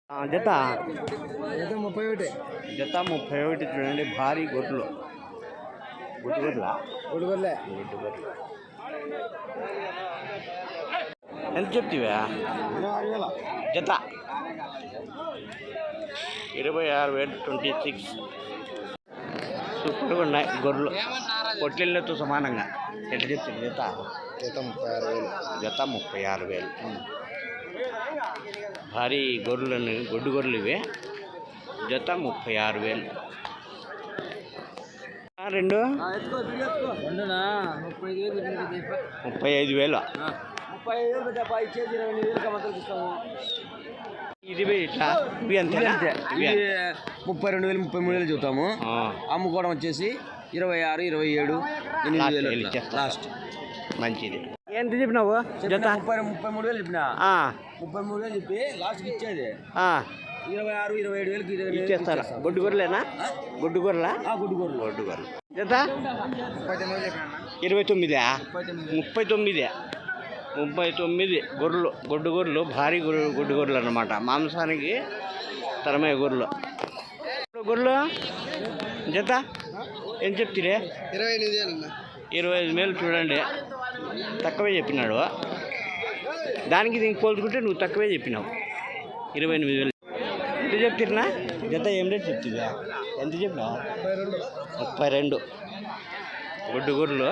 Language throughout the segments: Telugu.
జత జత 31. జత 31 చూడండి. భారీ గొడ్లు గుడిగొర్లే ఎంత చెప్తివా? జత 26,000 26. సూపర్గా ఉన్నాయి గొర్రెలు, పొట్టిళ్ళతో సమానంగా. ఎంత చెప్తుంది జత? జత 36,000. జత 36,000. భారీ గొర్రెలు, గొడ్డు గొర్రెలు ఇవే. జత 36,000. రెండు 35,000. ఇది ఇట్లా ఇవి అంతేనా? 32,000 33,000 చూస్తాము. అమ్ముకోవడం వచ్చేసి 26, 27, 8,000 లాస్ట్. మంచిది. ఎంత చెప్పినావు జత? 33,000 చెప్పినా. 33,000 చెప్పి లాస్ట్కి ఇచ్చేది 26, 27,000 ఇచ్చేస్తారా? గొడ్డు గొర్రెలేనా? గొడ్డు గొర్రెలా? గుడ్డు గొర్రెలు. గొడ్డు గొర్రెలు. జత 39 చెప్పినా. 29. 39 గొర్రెలు, గొడ్డు గొర్రెలు, భారీ గొడ్డు గొర్రెలు అన్నమాట. మాంసానికి తరమే గొర్రెలు. గొర్రెలు జత ఏం చెప్తిరే? 28,000. 25,000 చూడండి. తక్కువే చెప్పినాడు. దానికి దీనికి పోల్చుకుంటే నువ్వు తక్కువే చెప్పినావు. 28,000 ఎంత చెప్తున్నా? జత ఏం రేట్ చెప్తుందా? ఎంత చెప్పినావు? 32. గొడ్డు గొర్రెలు,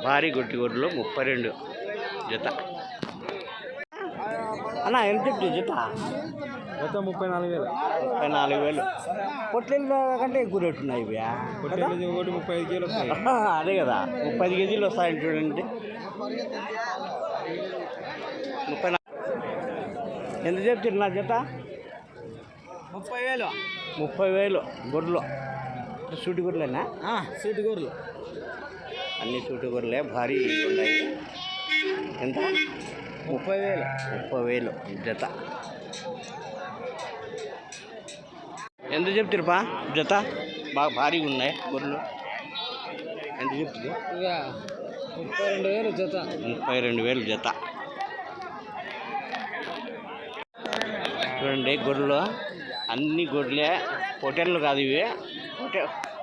భారీ గొడ్డు గొర్రెలు 32 జత. అన్న ఎంత చెప్తుంది జత? జత 34,000. 34,000. పొట్ల కంటే ఎక్కువ రేటు ఉన్నాయి ఇవి. ఒకటి 35 కేజీలు వస్తాయి. అదే కదా, 30 కేజీలు వస్తాయి చూడండి. 34. ఎంత చెప్తున్నా జత? 30,000. 30,000 గొర్రెలు. సూటి గొర్రెలేనా? సీటు గొర్రెలు అన్ని సూటి గొర్రెలే, భారీ ఉన్నాయి. ఎంత? 30,000. 30,000 జత. ఎంత చెప్తారుపా జత? బాగా భారీగా ఉన్నాయి గొర్రెలు. ఎంత చెప్తుంది? 32,000 జత. 32,000 జత. చూడండి గొర్రెలు, అన్ని గొర్రెలే, పొటేళ్ళు కాదు ఇవి.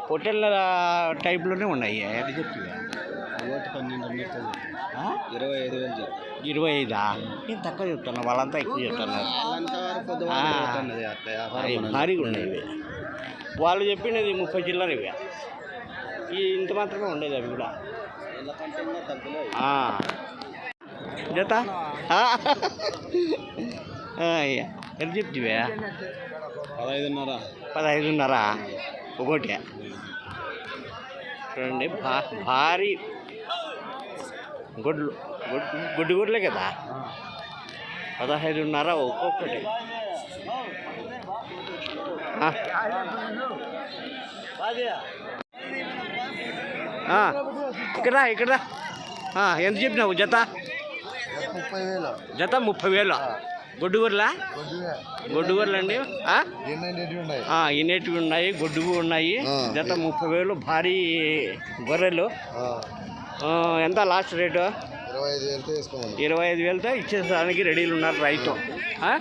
పొటేళ్ళ టైప్లోనే ఉన్నాయి. ఎంత చెప్తుంది? 25,000. 25. నేను తక్కువ చెప్తున్నా, వాళ్ళంతా ఎక్కువ చెప్తున్నారు. భారీగా ఉన్నాయి ఇవి. వాళ్ళు చెప్పినది 30 చిల్లర ఇవి. ఇంత మాత్రమే ఉండేది అవి కూడా. జత ఎంత చెప్తివే? 15,500. 15,500 ఒకటి. చూడండి భారీ గొడ్లు, గొడ్డు గొడ్లే కదా. 15,500 ఒక్కొక్కటి. ఇక్కడ ఎంత చెప్పినావు జత? 30,000. జత 30,000. గొడ్డు గొర్రెలా? గొడ్డు గొర్రెలు అండి. ఇనేటివి ఉన్నాయి, గొడ్డువి ఉన్నాయి. జత 30,000 భారీ గొర్రెలు. ఎంత లాస్ట్ రేటు? 25,000తో ఇచ్చేసడానికి రెడీలు ఉన్నారు రైతు. ఏం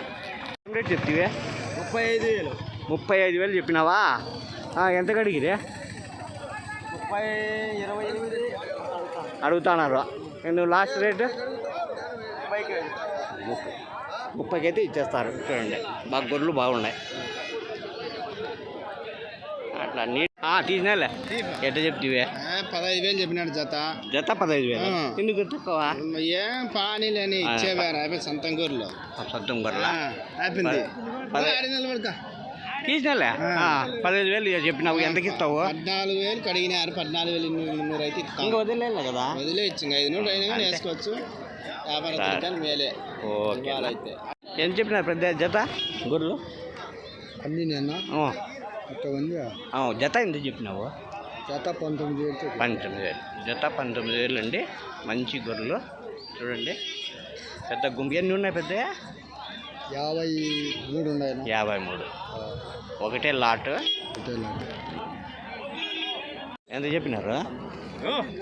రేట్ చెప్తివే? 35,000. 35,000 చెప్పినావా? ఎంత కడిగిరే? 28 అడుగుతున్నారు. నువ్వు లాస్ట్ రేటు 30కి అయితే ఇచ్చేస్తారు. చూడండి బాగా గొర్రెలు బాగున్నాయి. అట్లా తీసినాలే. ఎట్లా చెప్తివే? 15,000 చెప్పినాడు జత. జత 15,000. ఎందుకు తక్కువ? ఏం పానీ లేని ఇచ్చేవారు సొంతం గొర్రెలు. సొంతం గొర్రెలు తీసినాలే. 15,000 చెప్పినావు. ఎంతకి ఇస్తావు? 14,000 కడిగినారు. 14,200 అయితే ఇంకా వదిలేదు కదా. వదిలేచ్చు. 500 అయినా కానీ వేసుకోవచ్చు. వ్యాపారం మేలే. ఓకే. అయితే ఎంత చెప్పినారు పెద్ద జత గొర్రెలు? అన్నీ నేను జత ఎంత చెప్పినావు? జత 19,000. 19,000 జత 19,000 అండి. మంచి గొర్రెలు చూడండి. పెద్ద గుంపు ఎన్ని ఉన్నాయి? పెద్ద 53 ఉన్నాయి. 53. ఒకటే లాట్. ఎంత చెప్పినారు?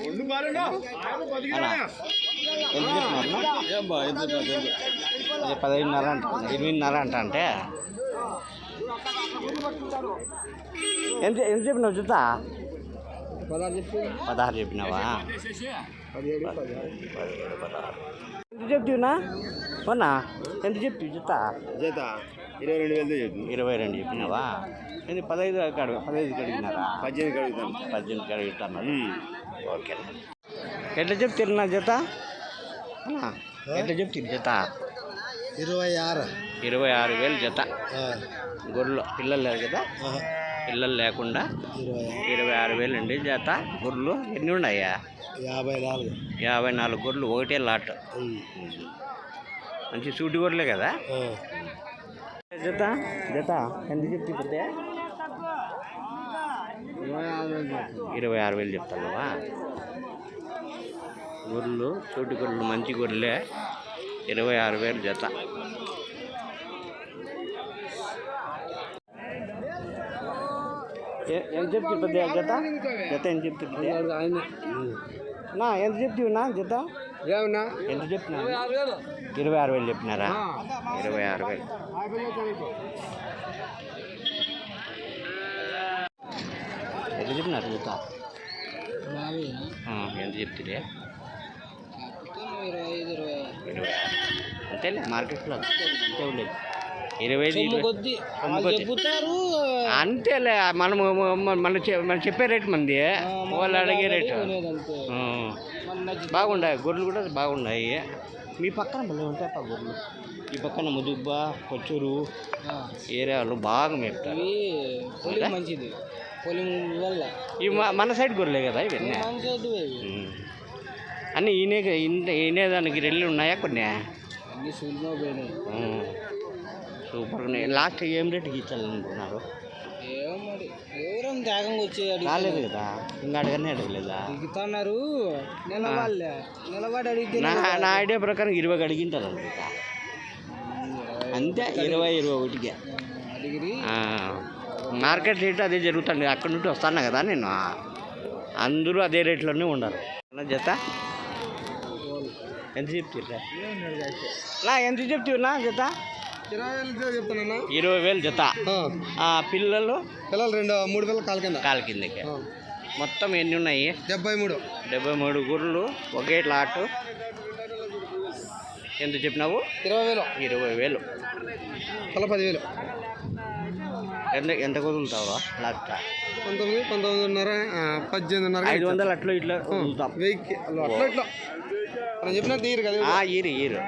ఎంత చెప్పినారు? అది 15.5 అంట 8.5 అంట అంటే ఎంత ఎంత చెప్పినావు జత 16 చెప్పినావా 17 చెప్తున్నా మొన్న ఎంత చెప్తావు జత జత 22,000 చెప్తుంది 22 చెప్పినావా ఏంది 15 అడిగినారా 18 అడుగుతాను 18 అడుగుతున్నారు ఓకే ఎట్లా చెప్తారు నా జత ఎట్లా చెప్తుంది జత 26,000 జత గొర్రెలు పిల్లలు లేరు కదా పిల్లలు లేకుండా 26,000 అండి జత గొర్రెలు ఎన్ని ఉన్నాయా 54 గొర్రెలు ఒకటే లాట్ మంచి సూటి గొర్రెలే కదా జత జత ఎంత చెప్తే 26,000 చెప్తావా గొర్రెలు చోటు గొర్రెలు మంచి గొర్రెలే 26,000 జత ఎంత చెప్తుంది పెద్ద జత జత ఎంత చెప్తుంది నా ఎంత చెప్తావు నా జత ఏమన్నా ఎంత చెప్తున్నా 26,000 చెప్పినారా 26,000 ఎంత చెప్పినారు జత ఎంత చెప్తుంది 26 అంతేలే మార్కెట్లో అంతే ఉండేది 25 అంతేలే మనము మనం చెప్పే రేటు మంది వాళ్ళు అడిగే రేటు బాగున్నాయి గొర్రెలు కూడా బాగున్నాయి మీ పక్కన భలే ఉంటాయి గొర్రెలు ఈ పక్కన ముదుబ్బ కొచ్చూరు ఏరియాలో బాగా మేపుతారు మంచిది ఈ మన సైడ్ గొర్రెలే కదా ఇవన్నీ అన్నీ ఈనేదానికి రెల్లు ఉన్నాయా కొన్ని సూపర్గా ఉన్నాయి లాస్ట్ ఏం రేటుకి ఇచ్చాలనుకున్నారు త్యాగంగా వచ్చి రాలేదు కదా ఇంకా అడగనే అడగలేదా దిగుతున్నారు నిలబడి అడిగితే నా ఐడియా ప్రకారం 20 అడిగింటారు అనుకుంటా అంతే 21కి మార్కెట్ రేట్ అదే జరుగుతుంది అక్కడ నుండి వస్తాను కదా నేను అందరూ అదే రేట్లోనే ఉండరు జత ఎంత చెప్తున్నా ఎంత చెప్తున్నా జత 20,000 చెప్తానన్నా 20,000 జత పిల్లలు 3 పిల్లలు కాలు కిందకి మొత్తం ఎన్ని ఉన్నాయి 73 గుర్రెలు ఒకే లాటు ఎంత చెప్పినావు 20,000 10,000 ఎంత కుదులుతావా లాస్ట్ 19,500 500 అట్లా ఇట్లా కుదులుతాం అట్లా చెప్పినా తీరు కదా ఈరు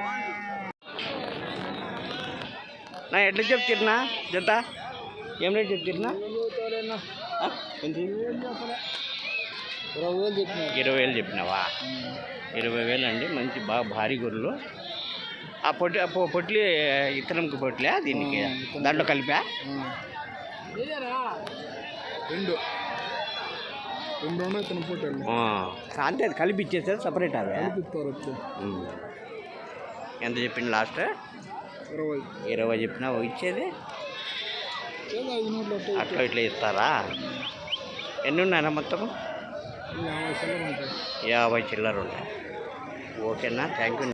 నా ఎట్లా చెప్తున్నా జత ఏం రేట్ చెప్తున్నా 20,000 చెప్పినావా 20,000 అండి మంచి బాగా భారీ గొర్రెలు ఆ పొట్లి ఇతరంకి పొట్లే దీనికి దాంట్లో కలిపా అంతే అది కలిపి ఇచ్చేసారు సపరేట్ అదే ఎంత చెప్పింది లాస్ట్ 20 చెప్పినా ఇచ్చేది అట్లా ఇట్లా ఇస్తారా ఎన్ని ఉన్నాయన్నా మొత్తం 50 చిల్లర ఉంటాయి ఓకేనా థ్యాంక్ యూ